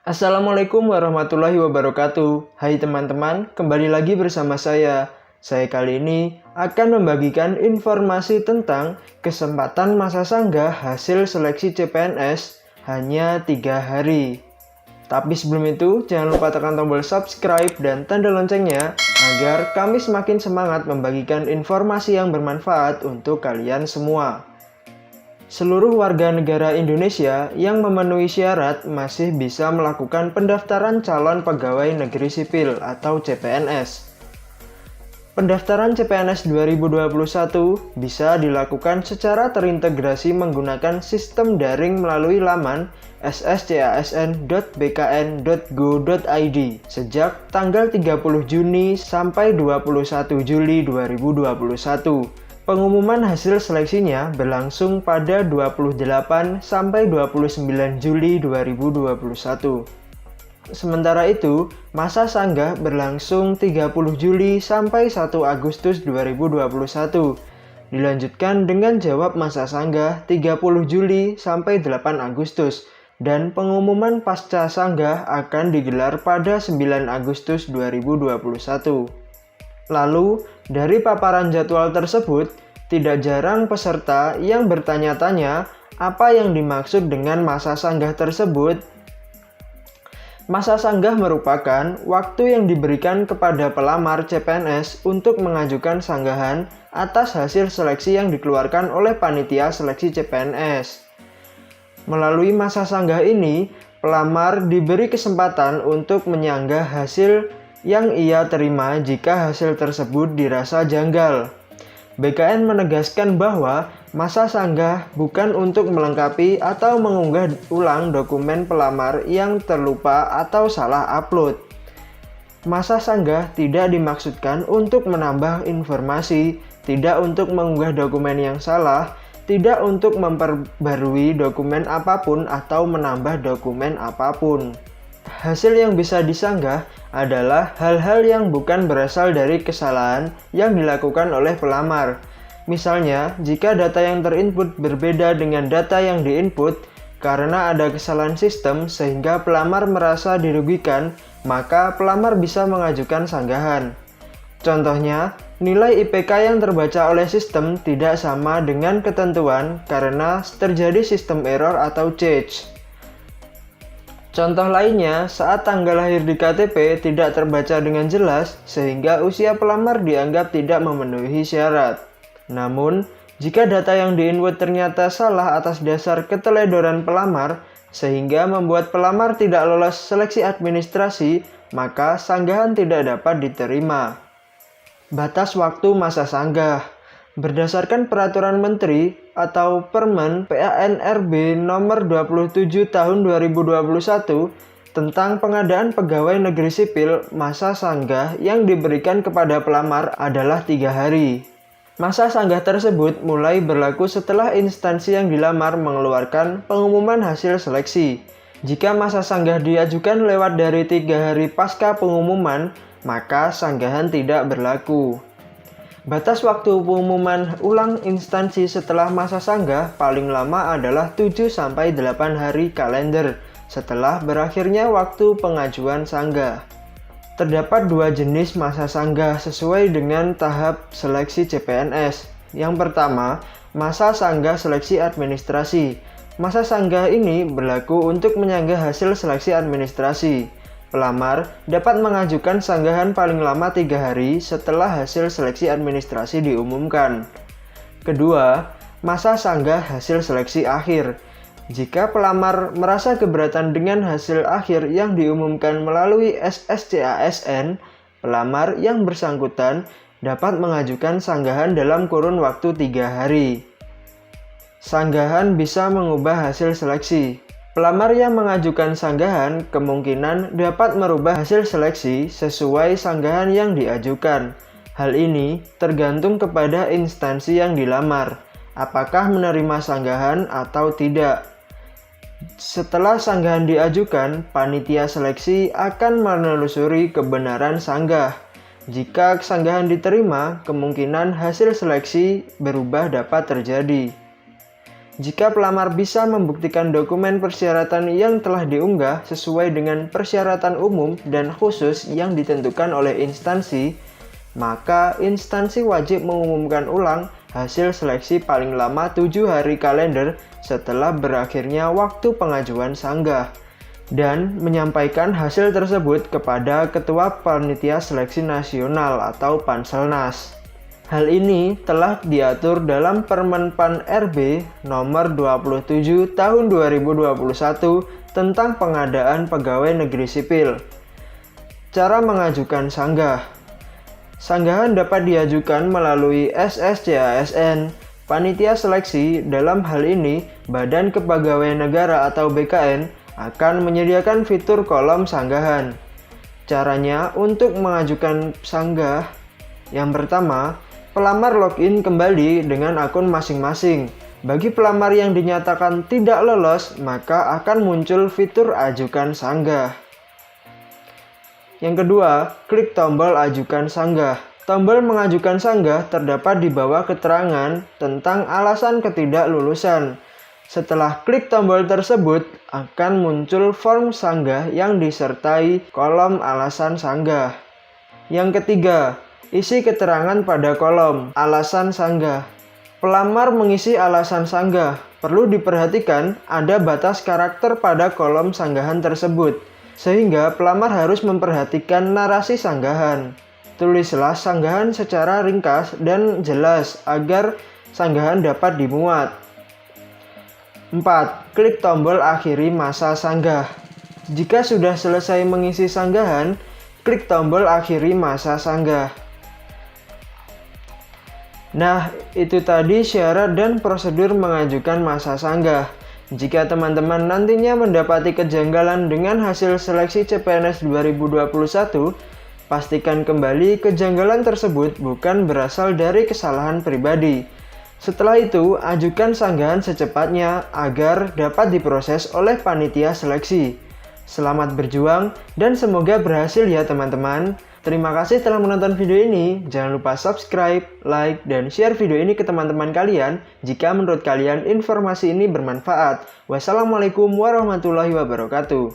Assalamualaikum warahmatullahi wabarakatuh. Hai teman-teman, kembali lagi bersama saya. Saya kali ini akan membagikan informasi tentang kesempatan masa sanggah hasil seleksi CPNS hanya 3 hari. Tapi sebelum itu, jangan lupa tekan tombol subscribe dan tanda loncengnya agar kami semakin semangat membagikan informasi yang bermanfaat untuk kalian semua. Seluruh warga negara Indonesia yang memenuhi syarat masih bisa melakukan pendaftaran calon pegawai negeri sipil atau CPNS. Pendaftaran CPNS 2021 bisa dilakukan secara terintegrasi menggunakan sistem daring melalui laman sscasn.bkn.go.id sejak tanggal 30 Juni sampai 21 Juli 2021. Pengumuman hasil seleksinya berlangsung pada 28 sampai 29 Juli 2021. Sementara itu, masa sanggah berlangsung 30 Juli sampai 1 Agustus 2021. Dilanjutkan dengan jawab masa sanggah 30 Juli sampai 8 Agustus dan pengumuman pasca sanggah akan digelar pada 9 Agustus 2021. Lalu, dari paparan jadwal tersebut, tidak jarang peserta yang bertanya-tanya apa yang dimaksud dengan masa sanggah tersebut. Masa sanggah merupakan waktu yang diberikan kepada pelamar CPNS untuk mengajukan sanggahan atas hasil seleksi yang dikeluarkan oleh panitia seleksi CPNS. Melalui masa sanggah ini, pelamar diberi kesempatan untuk menyanggah hasil yang ia terima jika hasil tersebut dirasa janggal. BKN menegaskan bahwa masa sanggah bukan untuk melengkapi atau mengunggah ulang dokumen pelamar yang terlupa atau salah upload. Masa sanggah tidak dimaksudkan untuk menambah informasi, tidak untuk mengunggah dokumen yang salah, tidak untuk memperbarui dokumen apapun atau menambah dokumen apapun. Hasil yang bisa disanggah adalah hal-hal yang bukan berasal dari kesalahan yang dilakukan oleh pelamar. Misalnya, jika data yang terinput berbeda dengan data yang diinput karena ada kesalahan sistem sehingga pelamar merasa dirugikan, maka pelamar bisa mengajukan sanggahan. Contohnya, nilai IPK yang terbaca oleh sistem tidak sama dengan ketentuan karena terjadi sistem error atau change. Contoh lainnya, saat tanggal lahir di KTP tidak terbaca dengan jelas sehingga usia pelamar dianggap tidak memenuhi syarat. Namun, jika data yang diinput ternyata salah atas dasar keteledoran pelamar sehingga membuat pelamar tidak lolos seleksi administrasi, maka sanggahan tidak dapat diterima. Batas waktu masa sanggah. Berdasarkan Peraturan Menteri atau Permen PANRB Nomor 27 Tahun 2021 tentang pengadaan pegawai negeri sipil, masa sanggah yang diberikan kepada pelamar adalah 3 hari. Masa sanggah tersebut mulai berlaku setelah instansi yang dilamar mengeluarkan pengumuman hasil seleksi. Jika masa sanggah diajukan lewat dari 3 hari pasca pengumuman, maka sanggahan tidak berlaku. Batas waktu pengumuman ulang instansi setelah masa sanggah paling lama adalah 7-8 hari kalender setelah berakhirnya waktu pengajuan sanggah. Terdapat 2 jenis masa sanggah sesuai dengan tahap seleksi CPNS. Yang pertama, masa sanggah seleksi administrasi. Masa sanggah ini berlaku untuk menyanggah hasil seleksi administrasi. Pelamar dapat mengajukan sanggahan paling lama 3 hari setelah hasil seleksi administrasi diumumkan. Kedua, masa sanggah hasil seleksi akhir. Jika pelamar merasa keberatan dengan hasil akhir yang diumumkan melalui SSCASN, pelamar yang bersangkutan dapat mengajukan sanggahan dalam kurun waktu 3 hari. Sanggahan bisa mengubah hasil seleksi. Pelamar yang mengajukan sanggahan kemungkinan dapat merubah hasil seleksi sesuai sanggahan yang diajukan. Hal ini tergantung kepada instansi yang dilamar, apakah menerima sanggahan atau tidak. Setelah sanggahan diajukan, panitia seleksi akan menelusuri kebenaran sanggah. Jika sanggahan diterima, kemungkinan hasil seleksi berubah dapat terjadi. Jika pelamar bisa membuktikan dokumen persyaratan yang telah diunggah sesuai dengan persyaratan umum dan khusus yang ditentukan oleh instansi, maka instansi wajib mengumumkan ulang hasil seleksi paling lama 7 hari kalender setelah berakhirnya waktu pengajuan sanggah dan menyampaikan hasil tersebut kepada Ketua Panitia Seleksi Nasional atau Panselnas. Hal ini telah diatur dalam Permen.Pan RB nomor 27 tahun 2021 tentang pengadaan pegawai negeri sipil. Cara mengajukan sanggah. Sanggahan dapat diajukan melalui SSCASN, Panitia Seleksi, dalam hal ini Badan Kepegawaian Negara atau BKN, akan menyediakan fitur kolom sanggahan. Caranya untuk mengajukan sanggah, yang pertama, pelamar login kembali dengan akun masing-masing. Bagi pelamar yang dinyatakan tidak lolos, maka akan muncul fitur ajukan sanggah. Yang kedua, klik tombol ajukan sanggah. Tombol mengajukan sanggah terdapat di bawah keterangan tentang alasan ketidaklulusan. Setelah klik tombol tersebut, akan muncul form sanggah yang disertai kolom alasan sanggah. Yang ketiga, isi keterangan pada kolom alasan sanggah. Pelamar mengisi alasan sanggah. Perlu diperhatikan ada batas karakter pada kolom sanggahan tersebut, sehingga pelamar harus memperhatikan narasi sanggahan. Tulislah sanggahan secara ringkas dan jelas agar sanggahan dapat dimuat. 4. Klik tombol akhiri masa sanggah. Jika sudah selesai mengisi sanggahan, klik tombol akhiri masa sanggah. Nah, itu tadi syarat dan prosedur mengajukan masa sanggah. Jika teman-teman nantinya mendapati kejanggalan dengan hasil seleksi CPNS 2021, pastikan kembali kejanggalan tersebut bukan berasal dari kesalahan pribadi. Setelah itu, ajukan sanggahan secepatnya agar dapat diproses oleh panitia seleksi. Selamat berjuang dan semoga berhasil ya teman-teman. Terima kasih telah menonton video ini. Jangan lupa subscribe, like, dan share video ini ke teman-teman kalian jika menurut kalian informasi ini bermanfaat. Wassalamualaikum warahmatullahi wabarakatuh.